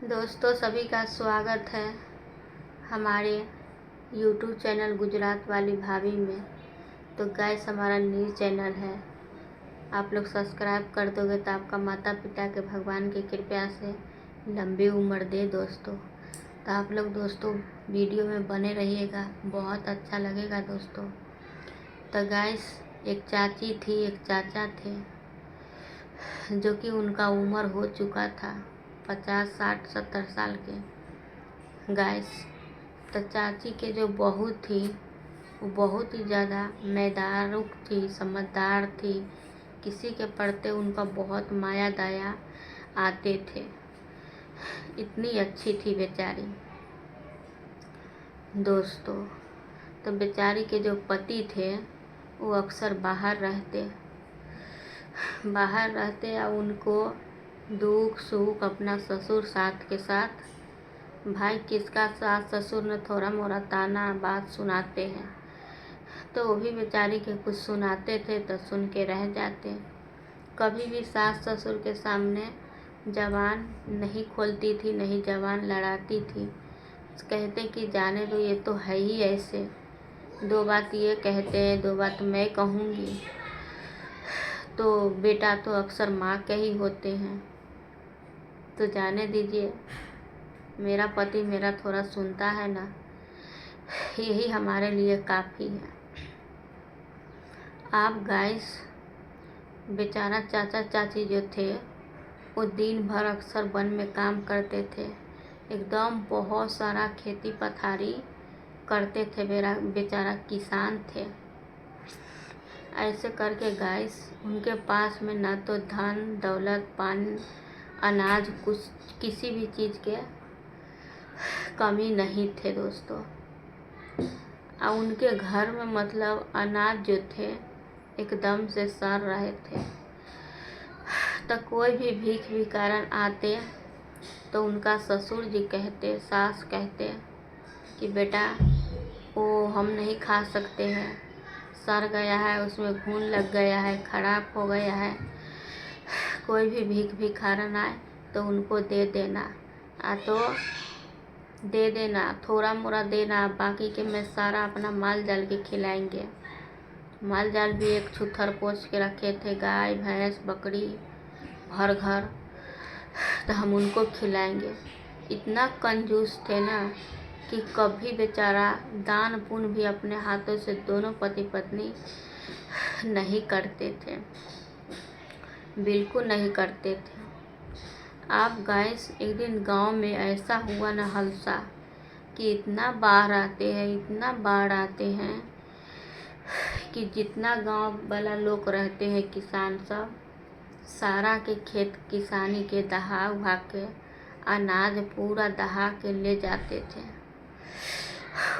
दोस्तों सभी का स्वागत है हमारे YouTube चैनल गुजरात वाली भाभी में। तो गाइस हमारा न्यू चैनल है, आप लोग सब्सक्राइब कर दोगे तो आपका माता पिता के भगवान की कृपा से लंबी उम्र दे दोस्तों। तो आप लोग दोस्तों वीडियो में बने रहिएगा, बहुत अच्छा लगेगा दोस्तों। तो गाइस एक चाची थी, एक चाचा थे जो कि उनका उम्र हो चुका था 50, 60, 70 साल के। गाइस तो चाची के जो बहू थी वो बहुत ही ज़्यादा मैदारुक थी, समझदार थी, किसी के पड़ते उनका बहुत माया दया आते थे, इतनी अच्छी थी बेचारी दोस्तों। तो बेचारी के जो पति थे वो अक्सर बाहर रहते और उनको दुख सुख अपना ससुर साथ के साथ, भाई किसका सास ससुर ने थोड़ा मोड़ा ताना बात सुनाते हैं तो वो भी बेचारी के कुछ सुनाते थे तो सुन के रह जाते। कभी भी सास ससुर के सामने जबान नहीं खोलती थी, नहीं जबान लड़ाती थी, कहते कि जाने दो ये तो है ही ऐसे, दो बात ये कहते हैं दो बात मैं कहूँगी। तो बेटा तो अक्सर माँ के ही होते हैं, तो जाने दीजिए, मेरा पति मेरा थोड़ा सुनता है ना, यही हमारे लिए काफ़ी है। आप गाइस बेचारा चाचा चाची जो थे वो दिन भर अक्सर वन में काम करते थे, एकदम बहुत सारा खेती पथारी करते थे, बेचारा किसान थे। ऐसे करके गाइस उनके पास में ना तो धन दौलत पानी अनाज कुछ किसी भी चीज़ के कमी नहीं थे दोस्तों। और उनके घर में मतलब अनाज जो थे एकदम से सड़ रहे थे। तो कोई भी भीख भिखारन आते तो उनका ससुर जी कहते, सास कहते कि बेटा वो हम नहीं खा सकते हैं, सड़ गया है, उसमें घुन लग गया है, खराब हो गया है, कोई भी भीख भिखारन आए तो उनको दे देना, तो दे देना, थोड़ा मोड़ा देना, बाकी के मैं सारा अपना माल जाल के खिलाएंगे। माल जाल भी एक छुथर पोछ के रखे थे, गाय भैंस बकरी भर घर, तो हम उनको खिलाएंगे। इतना कंजूस थे ना कि कभी बेचारा दान पुण्य भी अपने हाथों से दोनों पति पत्नी नहीं करते थे, बिल्कुल नहीं करते थे। आप गाइस एक दिन गांव में ऐसा हुआ ना हादसा कि इतना बाढ़ आते हैं कि जितना गांव वाला लोग रहते हैं किसान सब, सारा के खेत किसानी के दहा उहा के अनाज पूरा दहा के ले जाते थे,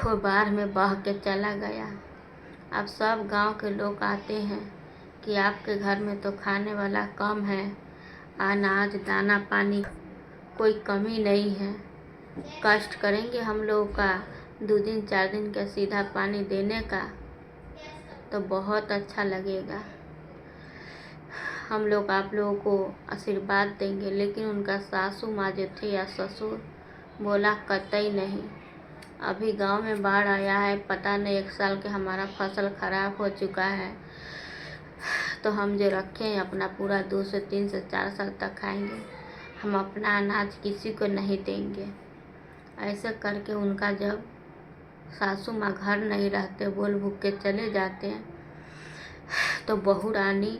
वो बाढ़ में बह के चला गया। अब सब गांव के लोग आते हैं कि आपके घर में तो खाने वाला कम है, अनाज दाना पानी कोई कमी नहीं है, कष्ट करेंगे हम लोगों का 2 दिन 4 दिन का सीधा पानी देने का तो बहुत अच्छा लगेगा, हम लोग आप लोगों को आशीर्वाद देंगे। लेकिन उनका सासू माँ जो थे या ससुर बोला कतई नहीं, अभी गांव में बाढ़ आया है, पता नहीं 1 साल के हमारा फसल खराब हो चुका है, तो हम जो रखें अपना पूरा 2 से 3 से 4 साल तक खाएंगे, हम अपना अनाज किसी को नहीं देंगे। ऐसे करके उनका जब सासू माँ घर नहीं रहते, बोल भूख के चले जाते हैं, तो बहू रानी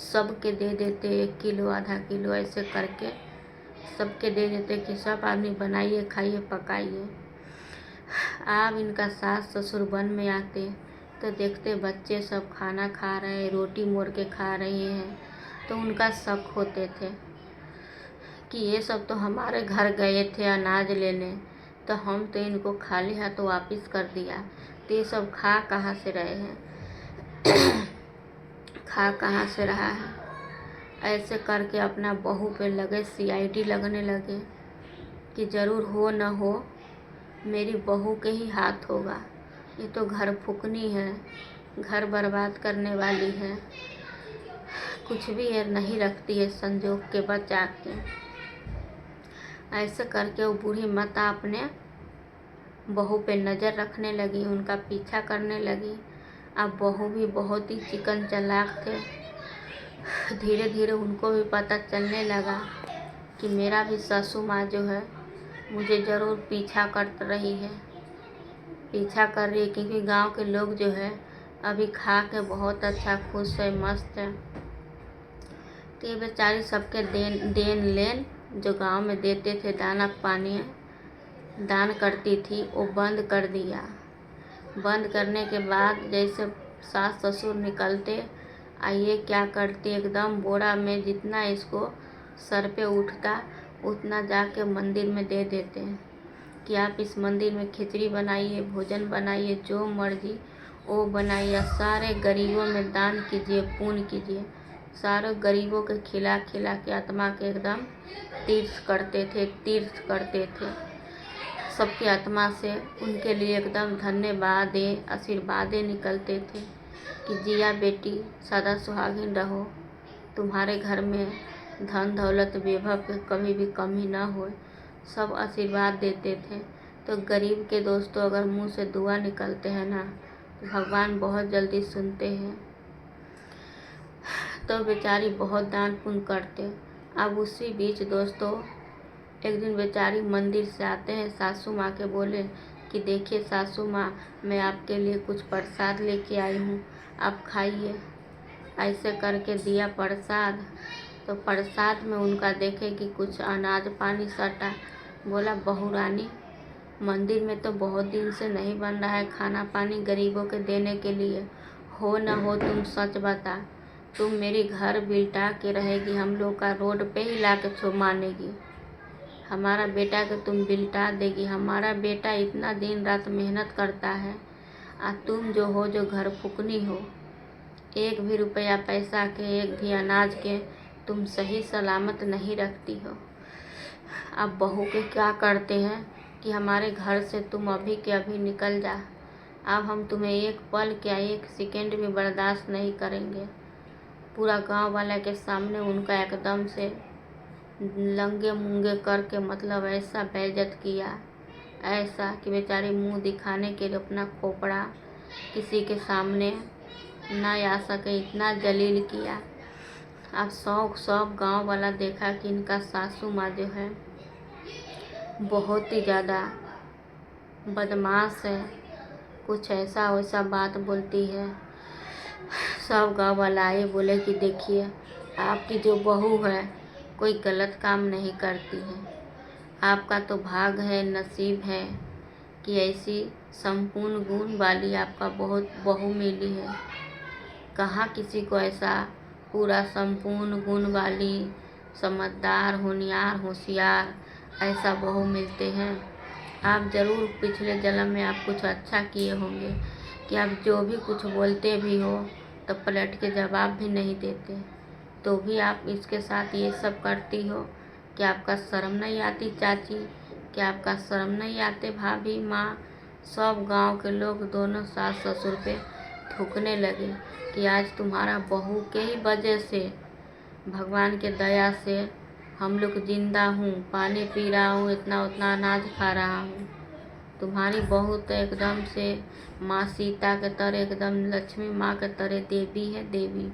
सबके दे देते 1 किलो आधा किलो, ऐसे करके सबके दे देते कि सब आदमी बनाइए खाइए पकाइए। अब इनका सास ससुर वन में आते तो देखते बच्चे सब खाना खा रहे हैं, रोटी मोड़ के खा रहे हैं, तो उनका शक होते थे कि ये सब तो हमारे घर गए थे अनाज लेने, तो हम तो इनको खाली हाथ तो वापस कर दिया, तो ये सब खा कहाँ से रहे हैं खा कहाँ से रहा है। ऐसे करके अपना बहू पे लगे CID लगने लगे कि ज़रूर हो न हो मेरी बहू के ही हाथ होगा, ये तो घर फूकनी है, घर बर्बाद करने वाली है, कुछ भी है नहीं रखती है संजोग के बचा के। ऐसे करके वो बूढ़ी माता अपने बहू पे नज़र रखने लगी, उनका पीछा करने लगी। अब बहू भी बहुत ही चिकन चालाक थे। धीरे धीरे उनको भी पता चलने लगा कि मेरा भी सासू माँ जो है मुझे ज़रूर पीछा कर रही है, क्योंकि गांव के लोग जो है अभी खा के बहुत अच्छा खुश है, मस्त है। तो ये बेचारी सबके देन लेन जो गांव में देते थे, दाना पानी दान करती थी, वो बंद कर दिया। बंद करने के बाद जैसे सास ससुर निकलते, आइए क्या करती, एकदम बोरा में जितना इसको सर पे उठता उतना जाके मंदिर में दे देते कि आप इस मंदिर में खिचड़ी बनाइए, भोजन बनाइए, जो मर्जी वो बनाइए, सारे गरीबों में दान कीजिए, पुण्य कीजिए। सारे गरीबों के खिला खिला के आत्मा के एकदम तीर्थ करते थे। सबकी आत्मा से उनके लिए एकदम धन्यवाद आशीर्वादें निकलते थे कि जिया बेटी सदा सुहागिन रहो, तुम्हारे घर में धन दौलत वैभव के कभी भी कमी ना हो, सब आशीर्वाद देते थे। तो गरीब के दोस्तों अगर मुंह से दुआ निकलते हैं ना तो भगवान बहुत जल्दी सुनते हैं। तो बेचारी बहुत दान पुण्य करते। अब उसी बीच दोस्तों एक दिन बेचारी मंदिर से आते हैं, सासू माँ के बोले कि देखिए सासू माँ, मैं आपके लिए कुछ प्रसाद लेके आई हूँ, आप खाइए। ऐसे करके दिया प्रसाद, तो प्रसाद में उनका देखे कि कुछ अनाज पानी सटा। बोला बहू रानी, मंदिर में तो बहुत दिन से नहीं बन रहा है खाना पानी गरीबों के देने के लिए, हो न हो तुम सच बता, तुम मेरी घर बिल्टा के रहेगी, हम लोग का रोड पे ही ला के मानेगी, हमारा बेटा के तुम बिल्टा देगी। हमारा बेटा इतना दिन रात मेहनत करता है, तुम जो हो जो घर फुकनी हो, एक भी रुपया पैसा के, एक भी अनाज के तुम सही सलामत नहीं रखती हो। अब बहू के क्या करते हैं कि हमारे घर से तुम अभी के अभी निकल जा, अब हम तुम्हें एक पल क्या एक सेकेंड भी बर्दाश्त नहीं करेंगे। पूरा गांव वाला के सामने उनका एकदम से लंगे मुंगे करके मतलब ऐसा बेइज्जत किया, ऐसा कि बेचारी मुंह दिखाने के लिए अपना खोपड़ा किसी के सामने ना आ सके, इतना जलील किया। अब सब गांव वाला देखा कि इनका सासू माँ जो है बहुत ही ज़्यादा बदमाश है, कुछ ऐसा वैसा बात बोलती है। सब गांव वाला आए, बोले कि देखिए आपकी जो बहू है कोई गलत काम नहीं करती है, आपका तो भाग है, नसीब है कि ऐसी संपूर्ण गुण वाली आपका बहुत बहू मिली है। कहाँ किसी को ऐसा पूरा संपूर्ण गुण वाली, समझदार, होनहार, होशियार ऐसा बहू मिलते हैं। आप ज़रूर पिछले जन्म में आप कुछ अच्छा किए होंगे कि आप जो भी कुछ बोलते भी हो तो पलट के जवाब भी नहीं देते, तो भी आप इसके साथ ये सब करती हो। कि आपका शर्म नहीं आती चाची, कि आपका शर्म नहीं आते भाभी, माँ। सब गांव के लोग दोनों सास ससुर पे थूकने लगे कि आज तुम्हारा बहू के ही वजह से, भगवान के दया से हम लोग जिंदा हूँ, पानी पी रहा हूँ, इतना उतना अनाज खा रहा हूँ। तुम्हारी बहू तो एकदम से माँ सीता के तरह, एकदम लक्ष्मी माँ के तरह देवी है, देवी,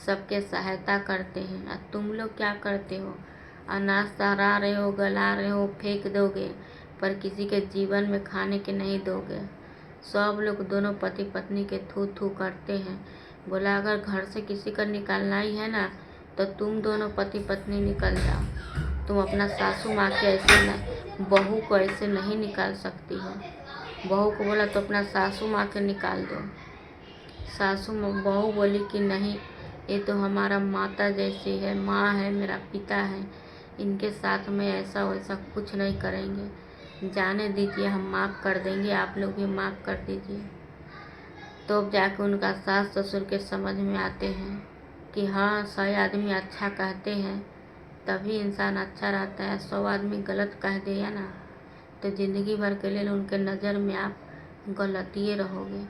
सबके सहायता करते हैं। और तुम लोग क्या करते हो, अनाज सरा रहे हो, गला रहे हो, फेंक दोगे, पर किसी के जीवन में खाने के नहीं दोगे। सब लोग दोनों पति पत्नी के थू थू करते हैं। बोला अगर घर से किसी का निकालना ही है ना तो तुम दोनों पति पत्नी निकल जाओ, तुम अपना सासू माँ के ऐसे नहीं, बहू को ऐसे नहीं निकाल सकती हो। बहू को बोला तो अपना सासू माँ के निकाल दो। बहू बोली कि नहीं, ये तो हमारा माता जैसी है, माँ है, मेरा पिता है, इनके साथ में ऐसा वैसा कुछ नहीं करेंगे, जाने दीजिए, हम माफ़ कर देंगे, आप लोग भी माफ़ कर दीजिए। तो अब जाके उनका सास ससुर के समझ में आते हैं कि हाँ, 100 आदमी अच्छा कहते हैं तभी इंसान अच्छा रहता है, 100 आदमी गलत कह दिया ना तो ज़िंदगी भर के लिए उनके नज़र में आप गलतिए रहोगे,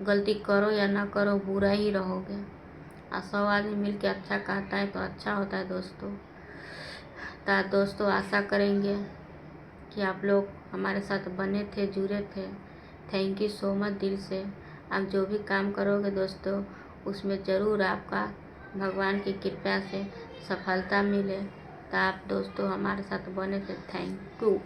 गलती करो या ना करो बुरा ही रहोगे। और 100 आदमी मिल के अच्छा कहता है तो अच्छा होता है दोस्तों। तो दोस्तों आशा करेंगे कि आप लोग हमारे साथ बने थे, जुड़े थे। थैंक यू सो मच दिल से। आप जो भी काम करोगे दोस्तों, उसमें ज़रूर आपका भगवान की कृपा से सफलता मिले। तो आप दोस्तों हमारे साथ बने थे, थैंक यू।